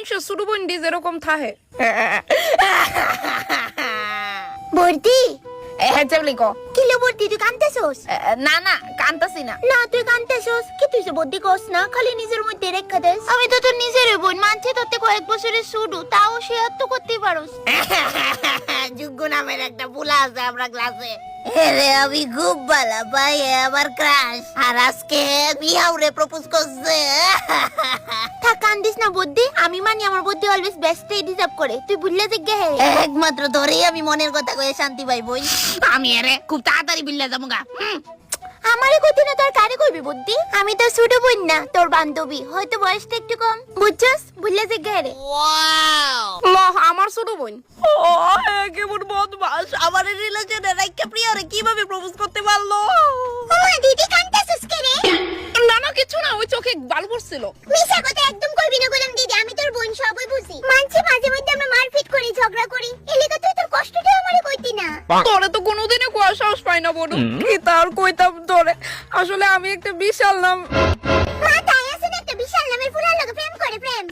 মানুষের ছোট বোন দি যেরকম থাকে বর্দি হ্যাঁ চাবলি ক কিলো বর্দি তুই কানতেছস? না না কান্তাছি না না তুই কানতেছস কি তুই বর্দি কস না, খালি নিজের মধ্যে রেখা দেস। আমি তো তোর নিজের বোন মানছি, তোর কয়েক বছরের শুরু, তাও শেয়ার তো করতে পারোস। যোগ্য নামের একটা বুলা আছে আমরা ক্লাসে। রে আমি খুব ভালো ভাই, আমার ক্রাশ। আর আজকে মিয়াউরে প্রপোজ করছে। থাক কান্দিস না বর্দি, আমি মানি আমার বর্দি অলওয়েজ বেস্টই ডিজার্ভ করে, তুই ভুললে জিজ্ঞে হে। একমাত্র ধরেই আমি মনের কথা কয়ে শান্তি পাই বই। আমি এরে খুব তাড়াতাড়ি বিল্লা যামুগা। আমারে কইতে না তোর কারে কইবি বুদ্ধি? আমি তো ছোট বোন না, তোর বান্ধবী, হয়তো বয়সটা একটু কম, বুঝছস? ভুললে জিজ্ঞে রে। ল আমার ছোট বোন কেমন বদমাস, আমার রিলেশনে রাইকা প্রিয়ারে কিভাবে প্রপোজ করতে পারলো? ওমা দিদি কান্তাছস কে রে? না না কিছু না, ওই চোখে বাল পড়ছিল। মিছা কথা একদম কইবি না গোলাম দিদি, আমি তোর বোন, সবই বুঝি। মানছি মাঝে মধ্যে আমরা মারপিট করি, ঝগড়া করি, এলাকা তুই তোর কষ্টটা আমারে কইতি না। তোরে তো কোনোদিনই কোয়া সাহস পাই না বনু, কি তার কইতাম তোরে, আসলে আমি একটা বিশাল নাম মা তাই আছে না, একটা বিশাল নামের ফুলার লগে প্রেম করে প্রেম।